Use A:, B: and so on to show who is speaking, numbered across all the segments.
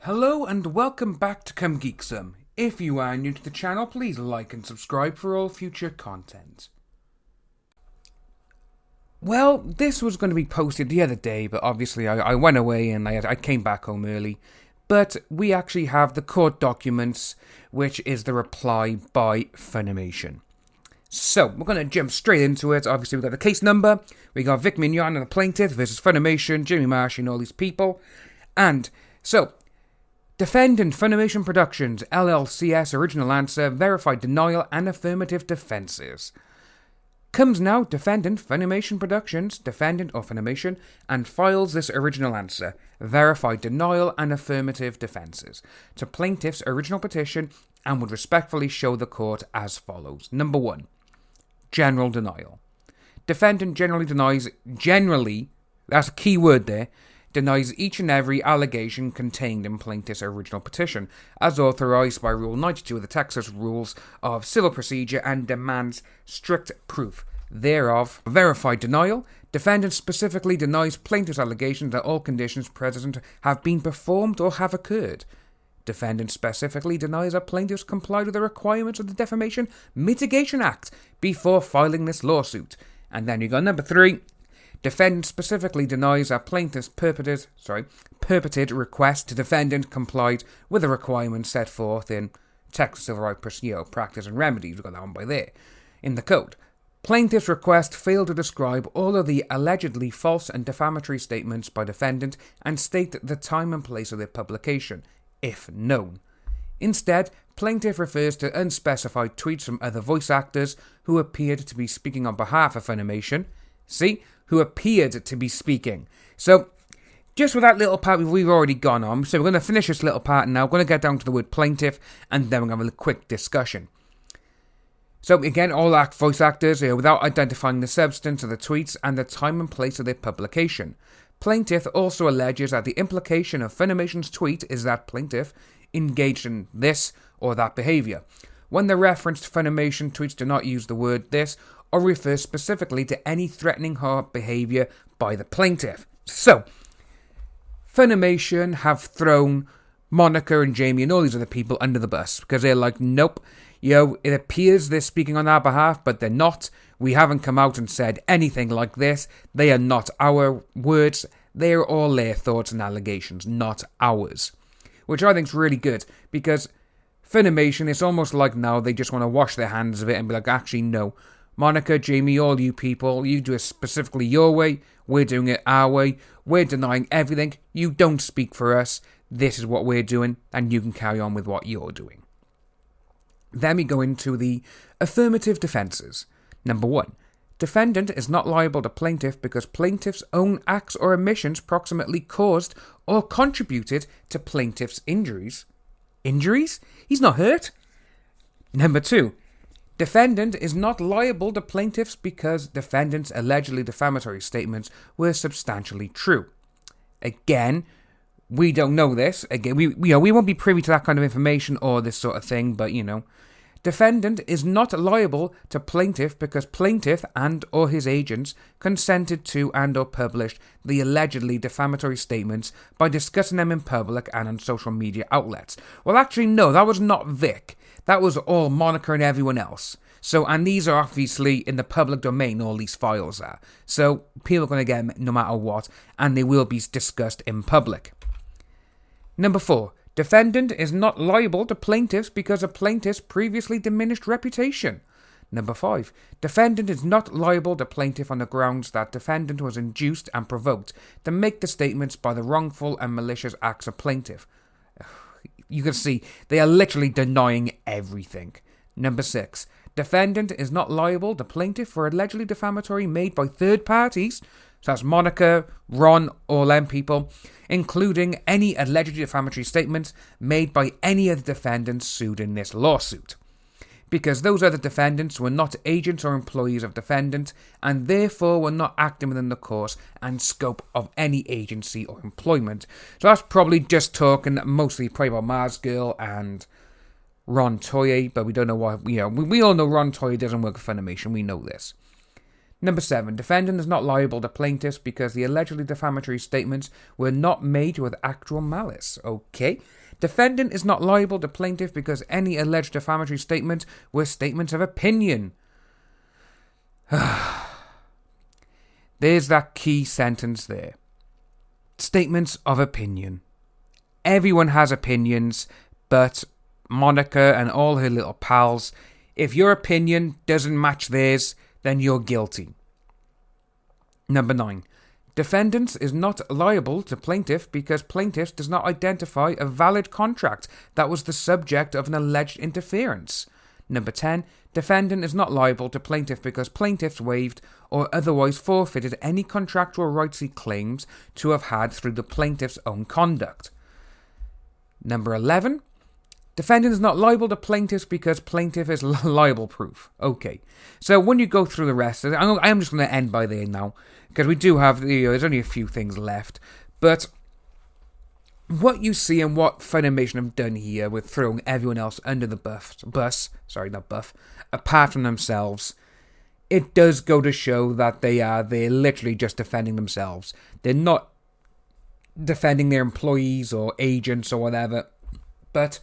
A: Hello and welcome back to Geek. If you are new to the channel, please like and subscribe for all future content. Well, this was going to be posted the other day, but obviously I went away and I came back home early. But we actually have the court documents, which is the reply by FUNimation. So, we're going to jump straight into it. Obviously, we've got the case number, we got Vic Mignogna, the plaintiff, versus FUNimation, Jimmy Marsh and all these people. And, so, Defendant FUNimation Productions, LLCS, original answer, verified denial and affirmative defences. Comes now defendant FUNimation Productions, defendant or FUNimation, and files this original answer, verified denial and affirmative defences, to plaintiff's original petition and would respectfully show the court as follows. Number 1. General denial. Defendant generally, that's a key word there, denies each and every allegation contained in plaintiff's original petition, as authorised by Rule 92 of the Texas Rules of Civil Procedure, and demands strict proof thereof. Verified denial. Defendant specifically denies plaintiff's allegations that all conditions present have been performed or have occurred. Defendant specifically denies that plaintiffs complied with the requirements of the Defamation Mitigation Act before filing this lawsuit. And then you got number 3. Defendant specifically denies that plaintiff's purported request to defendant complied with the requirements set forth in Texas Civil Rights Practice and Remedies. We've got that one by there. In the code. Plaintiff's request failed to describe all of the allegedly false and defamatory statements by defendant and state the time and place of their publication, if known. Instead, plaintiff refers to unspecified tweets from other voice actors who appeared to be speaking on behalf of FUNimation. See? Who appeared to be speaking. So, just with that little part we've already gone on, so we're going to finish this little part now. We're going to get down to the word plaintiff, and then we're going to have a quick discussion. So, again, all voice actors, without identifying the substance of the tweets and the time and place of their publication. Plaintiff also alleges that the implication of FUNimation's tweet is that plaintiff engaged in this or that behaviour, when the referenced FUNimation tweets do not use the word this or refer specifically to any threatening harm behaviour by the plaintiff. So, FUNimation have thrown Monica and Jamie and all these other people under the bus because they're like, nope, it appears they're speaking on our behalf, but they're not. We haven't come out and said anything like this. They are not our words. They are all their thoughts and allegations, not ours. Which I think is really good because FUNimation, it's almost like now they just want to wash their hands of it and be like, actually, no. Monica, Jamie, all you people, you do it specifically your way, we're doing it our way, we're denying everything, you don't speak for us, this is what we're doing, and you can carry on with what you're doing. Then we go into the affirmative defences. Number 1. Defendant is not liable to plaintiff because plaintiff's own acts or omissions proximately caused or contributed to plaintiff's injuries. Injuries? He's not hurt. Number 2. Defendant is not liable to plaintiffs because defendant's allegedly defamatory statements were substantially true. Again, we don't know this. Again, we won't be privy to that kind of information or this sort of thing, but Defendant is not liable to plaintiff because plaintiff and or his agents consented to and or published the allegedly defamatory statements by discussing them in public and on social media outlets. Well, actually, no, that was not Vic. That was all Monica and everyone else. So, and these are obviously in the public domain, all these files are. So, people are going to get them no matter what, and they will be discussed in public. Number 4. Defendant is not liable to plaintiffs because of plaintiff's previously diminished reputation. Number 5. Defendant is not liable to plaintiff on the grounds that defendant was induced and provoked to make the statements by the wrongful and malicious acts of plaintiff. You can see, they are literally denying everything. Number 6. Defendant is not liable to plaintiff for allegedly defamatory made by third parties, so that's Monica, Ron, all them people, including any allegedly defamatory statements made by any of the defendants sued in this lawsuit. Because those other defendants were not agents or employees of defendant, and therefore were not acting within the course and scope of any agency or employment. So that's probably just talking mostly probably about Mars Girl and Ron Toye, but we don't know why. We all know Ron Toye doesn't work for FUNimation, we know this. Number 7. Defendant is not liable to plaintiffs because the allegedly defamatory statements were not made with actual malice. Okay. Defendant is not liable to plaintiff because any alleged defamatory statements were statements of opinion. There's that key sentence there. Statements of opinion. Everyone has opinions, but Monica and all her little pals, if your opinion doesn't match theirs, then you're guilty. Number 9. Defendant is not liable to plaintiff because plaintiff does not identify a valid contract that was the subject of an alleged interference. Number 10. Defendant is not liable to plaintiff because plaintiffs waived or otherwise forfeited any contractual rights he claims to have had through the plaintiff's own conduct. Number 11. Defendant is not liable to plaintiffs because plaintiff is liable proof. Okay, so when you go through the rest, I am just going to end by there now, because we do have, there's only a few things left, but what you see and what Funimation have done here with throwing everyone else under the bus, apart from themselves, it does go to show that they're literally just defending themselves. They're not defending their employees or agents or whatever, but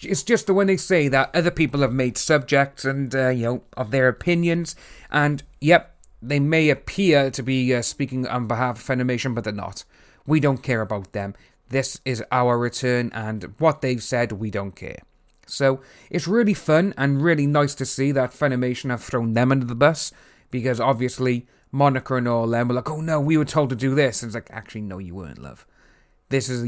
A: it's just when they say that other people have made subjects and, of their opinions, and, yep, they may appear to be speaking on behalf of Funimation, but they're not. We don't care about them. This is our return, and what they've said, we don't care. So, it's really fun and really nice to see that Funimation have thrown them under the bus, because obviously, Monica and all them were like, oh no, we were told to do this, and it's like, actually, no, you weren't, love. This is,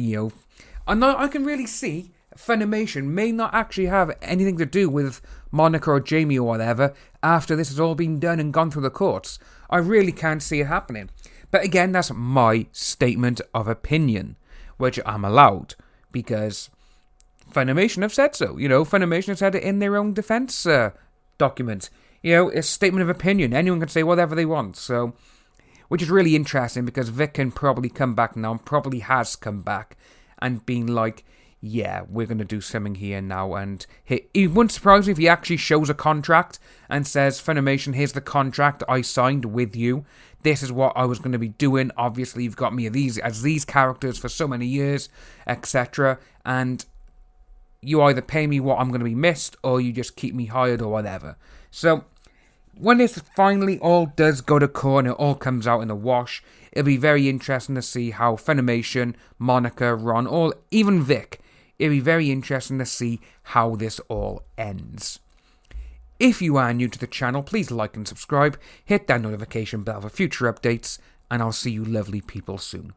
A: I can really see Funimation may not actually have anything to do with Monica or Jamie or whatever after this has all been done and gone through the courts. I really can't see it happening. But again, that's my statement of opinion, which I'm allowed, because Funimation have said so. Funimation have said it in their own defense document. It's a statement of opinion. Anyone can say whatever they want, so, which is really interesting, because Vic can probably come back now, and probably has come back, and been like, yeah, we're going to do something here now, and it wouldn't surprise me if he actually shows a contract and says, Funimation, here's the contract I signed with you. This is what I was going to be doing. Obviously, you've got me as these characters for so many years, etc. And you either pay me what I'm going to be missed, or you just keep me hired or whatever. So, when this finally all does go to court and it all comes out in the wash, it'll be very interesting to see how Funimation, Monica, Ron, or even Vic, it'll be very interesting to see how this all ends. If you are new to the channel, please like and subscribe, hit that notification bell for future updates, and I'll see you lovely people soon.